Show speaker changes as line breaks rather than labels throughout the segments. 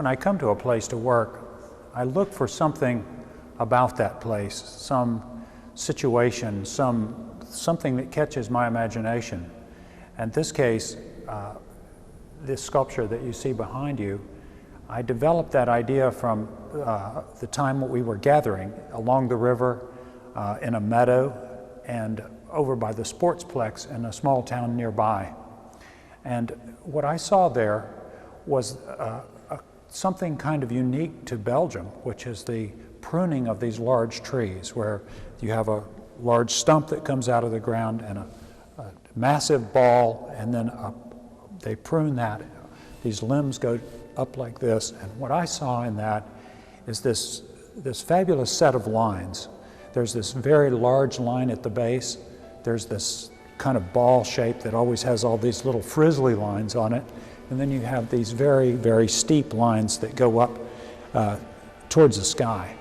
When I come to a place to work, I look for something about that place, some situation, something that catches my imagination. In this case, this sculpture that you see behind you, I developed that idea from the time we were gathering along the river, in a meadow, and over by the Sportsplex in a small town nearby. And what I saw there was something kind of unique to Belgium, which is the pruning of these large trees, where you have a large stump that comes out of the ground and a massive ball, and then they prune that. These limbs go up like this, and what I saw in that is this fabulous set of lines. There's this very large line at the base. There's this kind of ball shape that always has all these little frizzly lines on it. And then you have these very, very steep lines that go up towards the sky.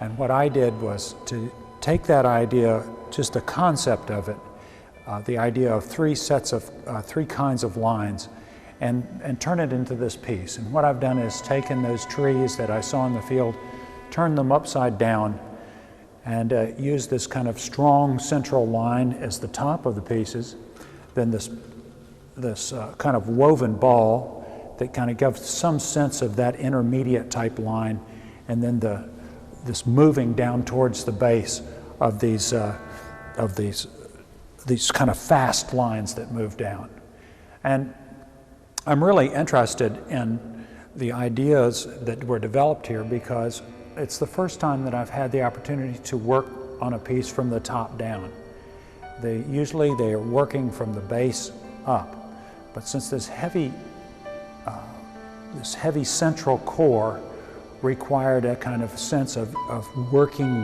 And what I did was to take that idea, just the concept of it, the idea of three kinds of lines, and turn it into this piece. And what I've done is taken those trees that I saw in the field, turned them upside down, and used this kind of strong central line as the top of the pieces, then this kind of woven ball that kind of gives some sense of that intermediate type line, and then this moving down towards the base of these kind of fast lines that move down. And I'm really interested in the ideas that were developed here because it's the first time that I've had the opportunity to work on a piece from the top down. Usually they are working from the base up, but since this heavy central core required a kind of sense of working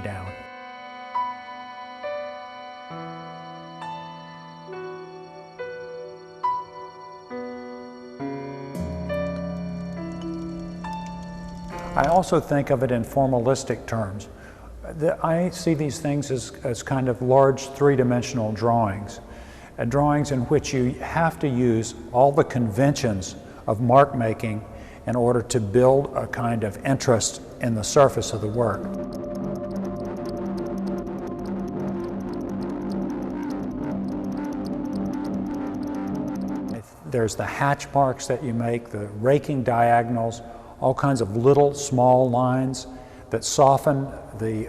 down. I also think of it in formalistic terms. I see these things as kind of large three-dimensional drawings, drawings in which you have to use all the conventions of mark making in order to build a kind of interest in the surface of the work. There's the hatch marks that you make, the raking diagonals, all kinds of little small lines that soften the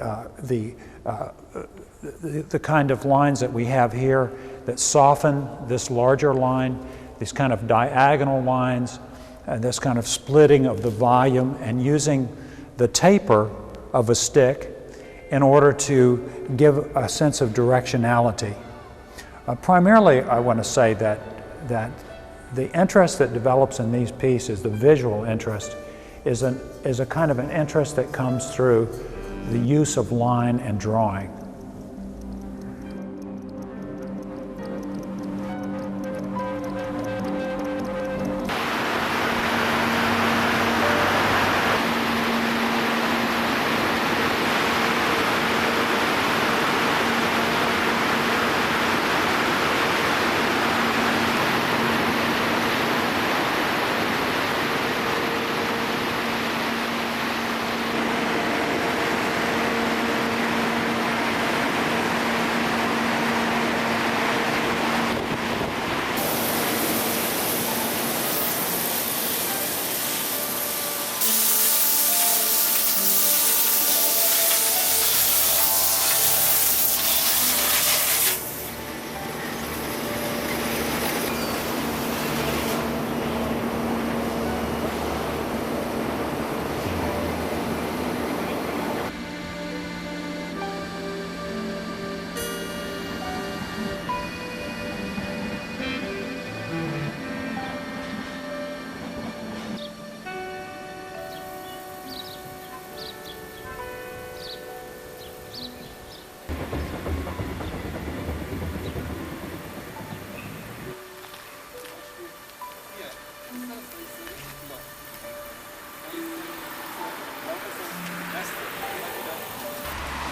kind of lines that we have here that soften this larger line, these kind of diagonal lines, and this kind of splitting of the volume, and using the taper of a stick in order to give a sense of directionality. Primarily, I want to say that the interest that develops in these pieces, the visual interest, is a kind of an interest that comes through the use of line and drawing.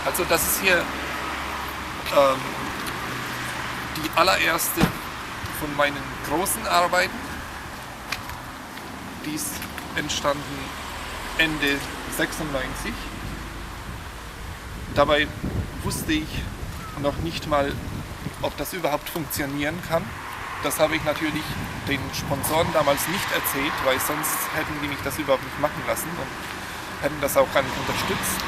Also das ist hier die allererste von meinen großen Arbeiten.
die ist entstanden Ende 96. Dabei wusste ich noch nicht mal, ob das überhaupt funktionieren kann. Das habe ich natürlich den Sponsoren damals nicht erzählt, weil sonst hätten die mich das überhaupt nicht machen lassen und hätten das auch gar nicht unterstützt.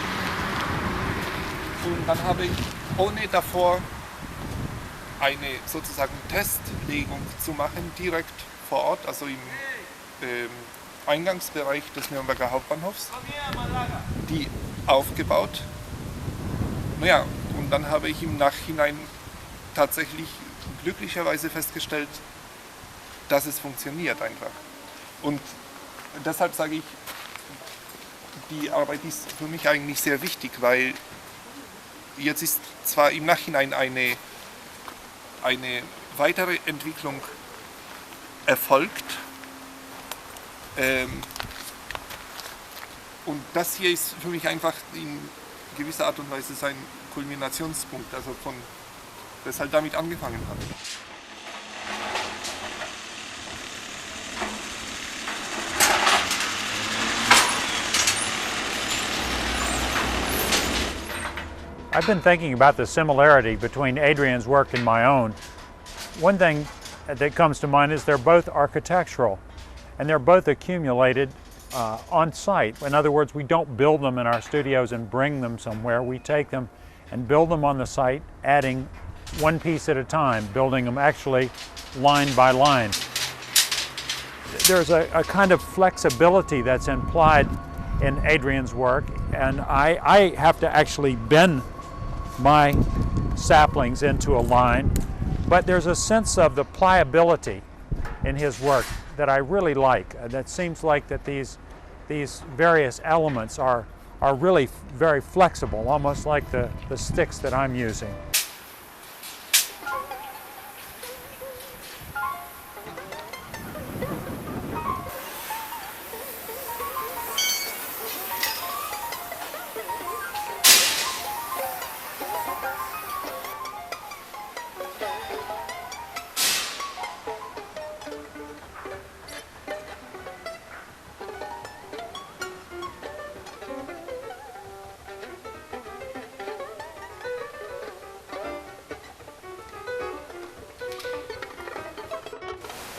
Und dann habe ich ohne davor eine sozusagen Testlegung zu machen, direkt vor Ort, also im Eingangsbereich des Nürnberger Hauptbahnhofs, die aufgebaut. Naja, und dann habe ich im Nachhinein tatsächlich glücklicherweise festgestellt, dass es funktioniert einfach. Und deshalb sage ich, die Arbeit ist für mich eigentlich sehr wichtig, weil jetzt ist zwar im Nachhinein eine weitere Entwicklung erfolgt, und das hier ist für mich einfach in gewisser Art und Weise sein Kulminationspunkt, also von das halt damit angefangen hat.
I've been thinking about the similarity between Adrian's work and my own. One thing that comes to mind is they're both architectural, and they're both accumulated on site. In other words, we don't build them in our studios and bring them somewhere. We take them and build them on the site, adding one piece at a time, building them actually line by line. There's a kind of flexibility that's implied in Adrian's work, and I have to actually bend my saplings into a line, but there's a sense of the pliability in his work that I really like. That seems like that these various elements are really very flexible, almost like the sticks that I'm using.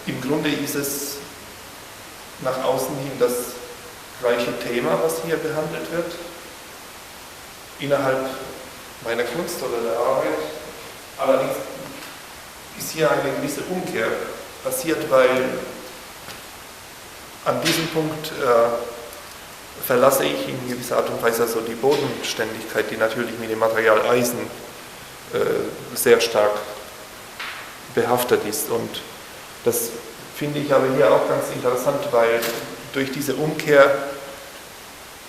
Im Grunde ist es nach außen hin das gleiche Thema, was hier behandelt wird. Innerhalb meiner Kunst oder der Arbeit. Allerdings ist hier eine gewisse Umkehr passiert, weil an diesem Punkt verlasse ich in gewisser Art und Weise also die Bodenständigkeit, die natürlich mit dem Material Eisen sehr stark behaftet ist. Und das finde ich aber hier auch ganz interessant, weil durch diese Umkehr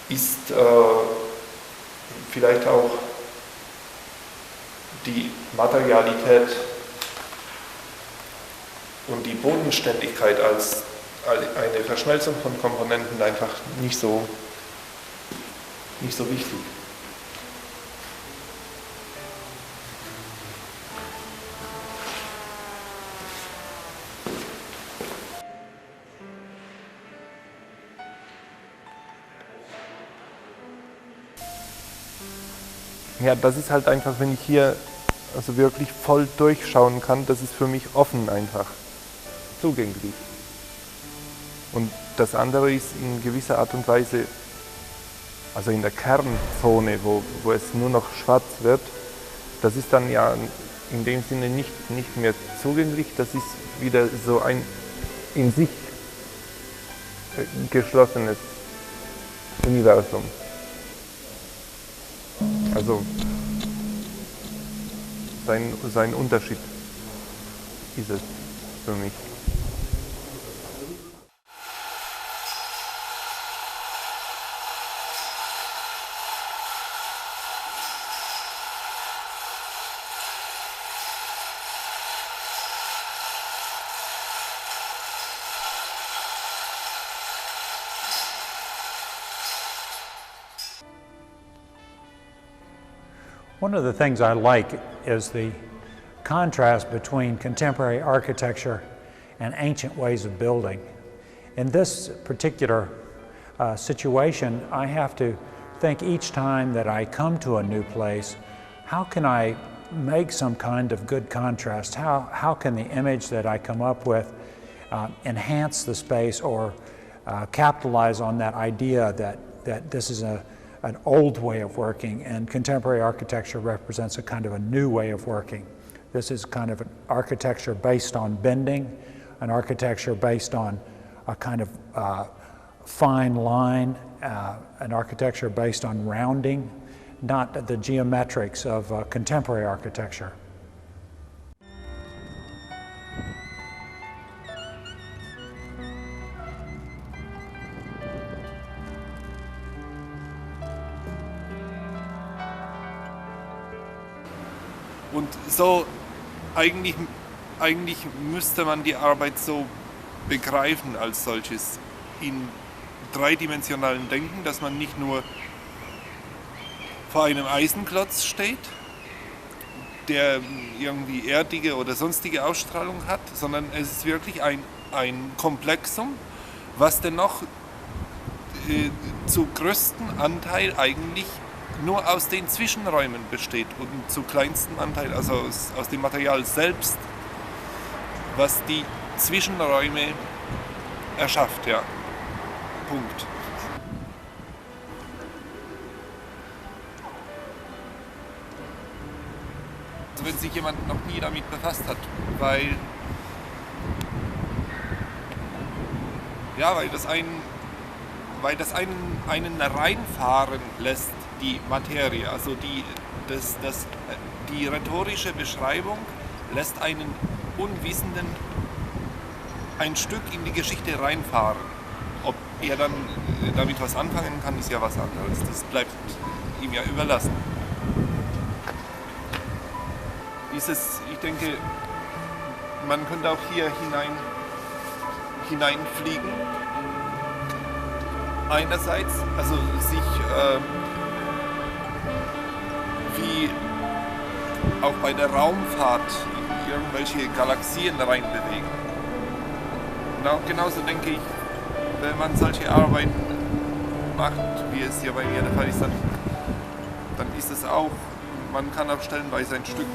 ist vielleicht auch die Materialität und die Bodenständigkeit als eine Verschmelzung von Komponenten einfach nicht so wichtig. Ja, das ist halt einfach, wenn ich hier also wirklich voll durchschauen kann, das ist für mich offen einfach, zugänglich. Und das andere ist in gewisser Art und Weise, also in der Kernzone, wo es nur noch schwarz wird, das ist dann ja in dem Sinne nicht mehr zugänglich, das ist wieder so ein in sich geschlossenes Universum. Also sein Unterschied ist es für mich.
One of the things I like is the contrast between contemporary architecture and ancient ways of building. In this particular situation, I have to think each time that I come to a new place, how can I make some kind of good contrast? How can the image that I come up with enhance the space or capitalize on that idea that this is an old way of working and contemporary architecture represents a kind of a new way of working. This is kind of an architecture based on bending, an architecture based on a kind of fine line, an architecture based on rounding, not the geometrics of contemporary architecture.
Und so, eigentlich müsste man die Arbeit so begreifen als solches, in dreidimensionalen Denken, dass man nicht nur vor einem Eisenklotz steht, der irgendwie erdige oder sonstige Ausstrahlung hat, sondern es ist wirklich ein Komplexum, was dennoch zu größten Anteil eigentlich nur aus den Zwischenräumen besteht und zu kleinsten Anteil, also aus dem Material selbst, was die Zwischenräume erschafft, ja. Punkt. Also wenn sich jemand noch nie damit befasst hat, weil das einen reinfahren lässt, die Materie, also die rhetorische Beschreibung lässt einen Unwissenden ein Stück in die Geschichte reinfahren. Ob er dann damit was anfangen kann, ist ja was anderes. Das bleibt ihm ja überlassen. Ich denke, man könnte auch hier hineinfliegen. Einerseits, also sich wie auch bei der Raumfahrt in irgendwelche Galaxien reinbewegen. Und auch genauso denke ich, wenn man solche Arbeiten macht, wie es hier bei mir der Fall ist, dann ist es auch, man kann auch stellenweise ein Stück